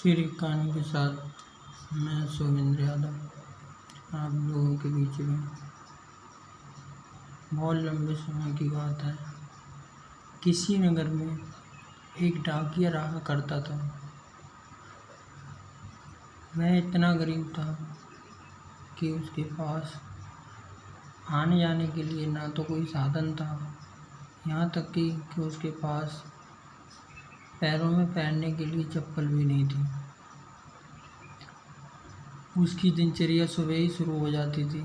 फिर एक कहानी के साथ मैं सोमेंद्र यादव आप लोगों के बीच में। बहुत लंबे समय की बात है। किसी नगर में एक डाकिया रहा करता था। वह इतना गरीब था कि उसके पास आने जाने के लिए ना तो कोई साधन था, यहाँ तक कि उसके पास पैरों में पहनने के लिए चप्पल भी नहीं थी। उसकी दिनचर्या सुबह ही शुरू हो जाती थी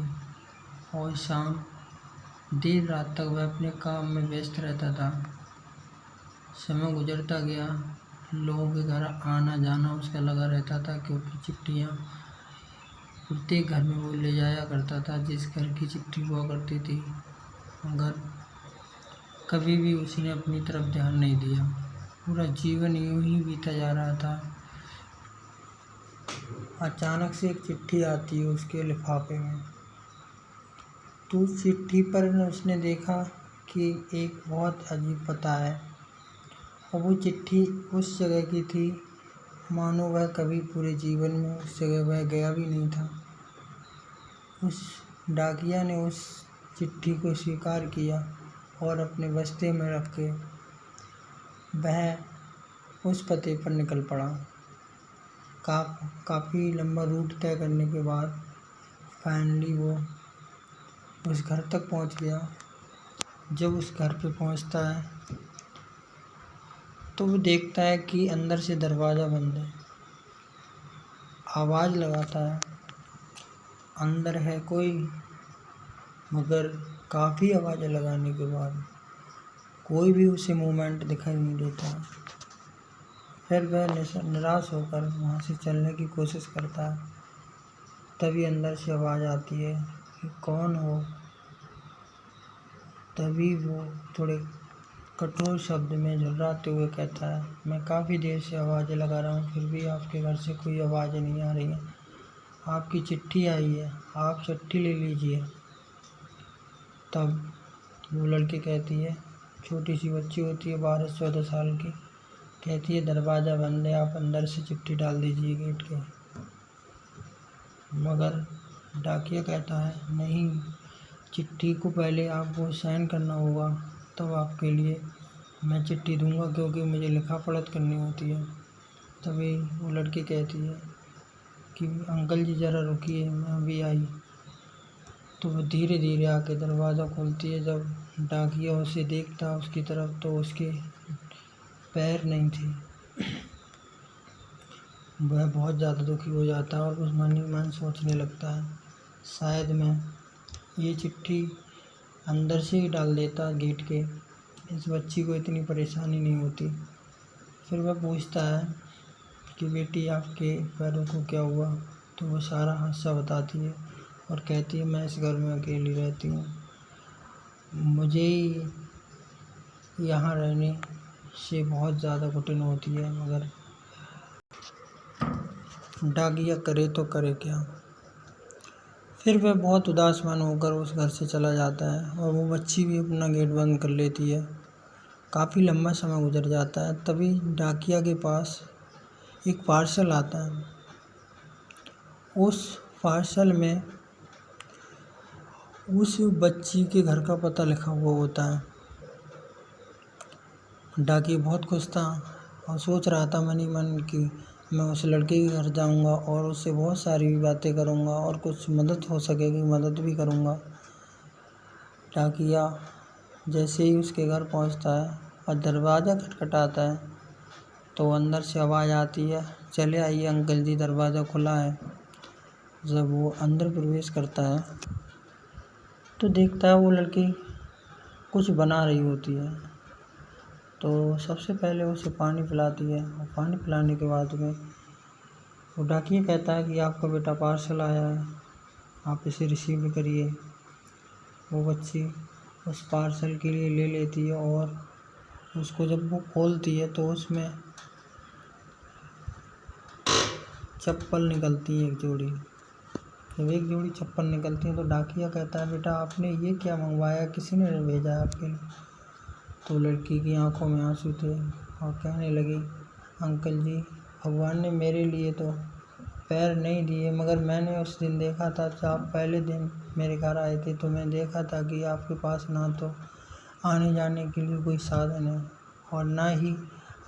और शाम देर रात तक वह अपने काम में व्यस्त रहता था। समय गुजरता गया, लोगों के घर आना जाना उसका लगा रहता था, क्योंकि चिट्ठियाँ प्रत्येक घर में वो ले जाया करता था जिस घर की चिट्ठी हुआ करती थी। मगर कभी भी उसने अपनी तरफ ध्यान नहीं दिया। पूरा जीवन यूं ही बीता जा रहा था। अचानक से एक चिट्ठी आती है उसके लिफाफे में। तो उस चिट्ठी पर उसने देखा कि एक बहुत अजीब पता है, और वो चिट्ठी उस जगह की थी मानो वह कभी पूरे जीवन में उस जगह वह गया भी नहीं था। उस डाकिया ने उस चिट्ठी को स्वीकार किया और अपने बस्ते में रख के वह उस पते पर निकल पड़ा। काफ़ी लंबा रूट तय करने के बाद फाइनली वो उस घर तक पहुंच गया। जब उस घर पे पहुंचता है तो वो देखता है कि अंदर से दरवाज़ा बंद है। आवाज़ लगाता है, अंदर है कोई, मगर काफ़ी आवाज़ें लगाने के बाद कोई भी उसे मूवमेंट दिखाई नहीं देता। फिर वह निराश होकर वहाँ से चलने की कोशिश करता है। तभी अंदर से आवाज़ आती है कि कौन हो। तभी वो थोड़े कठोर शब्द में झुर्राते हुए कहता है, मैं काफ़ी देर से आवाज़ें लगा रहा हूँ, फिर भी आपके घर से कोई आवाज़ें नहीं आ रही हैं। आपकी चिट्ठी आई है, आप चिट्ठी ले लीजिए। तब वो लड़की कहती है, छोटी सी बच्ची होती है 12-14 साल की, कहती है दरवाज़ा बंद है, आप अंदर से चिट्ठी डाल दीजिए गेट के। मगर डाकिया कहता है, नहीं, चिट्ठी को पहले आपको साइन करना होगा, तब आपके लिए मैं चिट्ठी दूंगा, क्योंकि मुझे लिखा पढ़त करनी होती है। तभी वो लड़की कहती है कि अंकल जी ज़रा रुकिए, मैं अभी आई। तो वो धीरे धीरे आके दरवाज़ा खोलती है। जब डाकिया उसे देखता उसकी तरफ तो उसके पैर नहीं थे। वह बहुत ज़्यादा दुखी हो जाता है और उस मन ही मन सोचने लगता है, शायद मैं ये चिट्ठी अंदर से ही डाल देता गेट के, इस बच्ची को इतनी परेशानी नहीं होती। फिर वह पूछता है कि बेटी आपके पैरों को क्या हुआ। तो वो सारा हादसा बताती है और कहती है, मैं इस घर में अकेली रहती हूँ, मुझे यहाँ रहने से बहुत ज़्यादा घुटन होती है, मगर डाकिया करे तो करे क्या। फिर वह बहुत उदास मन होकर उस घर से चला जाता है और वो बच्ची भी अपना गेट बंद कर लेती है। काफ़ी लंबा समय गुजर जाता है। तभी डाकिया के पास एक पार्सल आता है। उस पार्सल में उस बच्ची के घर का पता लिखा हुआ होता है। डाकिया बहुत खुश था और सोच रहा था मन ही मन कि मैं उस लड़के के घर जाऊंगा और उससे बहुत सारी बातें करूंगा और कुछ मदद हो सकेगी मदद भी करूंगा। डाकिया जैसे ही उसके घर पहुंचता है और दरवाज़ा खटखटाता है तो अंदर से आवाज़ आती है, चले आइए अंकल जी, दरवाज़ा खुला है। जब वो अंदर प्रवेश करता है तो देखता है वो लड़की कुछ बना रही होती है। तो सबसे पहले उसे पानी पिलाती है और पानी पिलाने के बाद में वो डाकिया कहता है कि आपका बेटा पार्सल आया है, आप इसे रिसीव करिए। वो बच्ची उस पार्सल के लिए ले लेती है और उसको जब वो खोलती है तो उसमें चप्पल निकलती है, एक जोड़ी। जब एक जोड़ी चप्पल निकलती है तो डाकिया कहता है, बेटा आपने ये क्या मंगवाया, किसी ने भेजा है आपके लिए। तो लड़की की आंखों में आंसू थे और कहने लगी, अंकल जी भगवान ने मेरे लिए तो पैर नहीं दिए, मगर मैंने उस दिन देखा था जब आप पहले दिन मेरे घर आए थे, तो मैं देखा था कि आपके पास ना तो आने जाने के लिए कोई साधन है और ना ही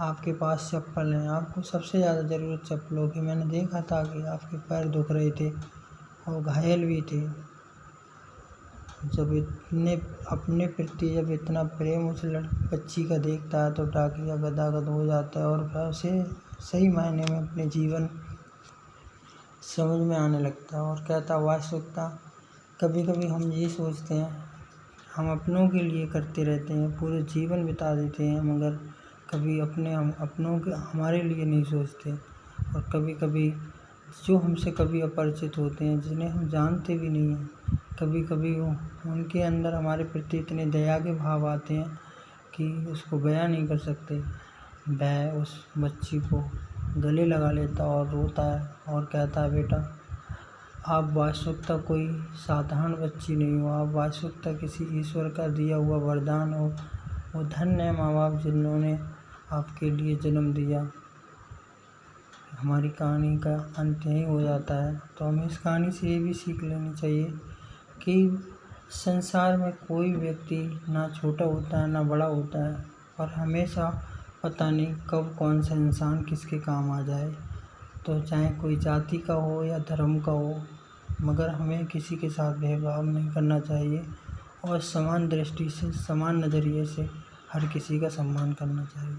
आपके पास चप्पल है। आपको सबसे ज़्यादा ज़रूरत चप्पलों की। मैंने देखा था कि आपके पैर दुख रहे थे और घायल भी थे। जब अपने प्रति जब इतना प्रेम उस बच्ची का देखता है तो डाकिया गदगद हो जाता है और उसे सही मायने में अपने जीवन समझ में आने लगता है और कहता वास्तविकता कभी कभी हम ये सोचते हैं, हम अपनों के लिए करते रहते हैं, पूरे जीवन बिता देते हैं, मगर कभी हम अपनों के हमारे लिए नहीं सोचते। और कभी कभी जो हमसे कभी अपरिचित होते हैं, जिन्हें हम जानते भी नहीं हैं, कभी कभी उनके अंदर हमारे प्रति इतने दया के भाव आते हैं कि उसको बयां नहीं कर सकते। वह उस बच्ची को गले लगा लेता और रोता है और कहता है, बेटा आप वास्तविकता कोई साधारण बच्ची नहीं हो, आप वास्तविकता किसी ईश्वर का दिया हुआ वरदान हो। वो धन्य है माँ बाप जिन्होंने आपके लिए जन्म दिया। हमारी कहानी का अंत यहीं हो जाता है। तो हमें इस कहानी से ये भी सीख लेनी चाहिए कि संसार में कोई व्यक्ति ना छोटा होता है ना बड़ा होता है, और हमेशा पता नहीं कब कौन सा इंसान किसके काम आ जाए। तो चाहे कोई जाति का हो या धर्म का हो, मगर हमें किसी के साथ भेदभाव नहीं करना चाहिए और समान दृष्टि से, समान नज़रिए से हर किसी का सम्मान करना चाहिए।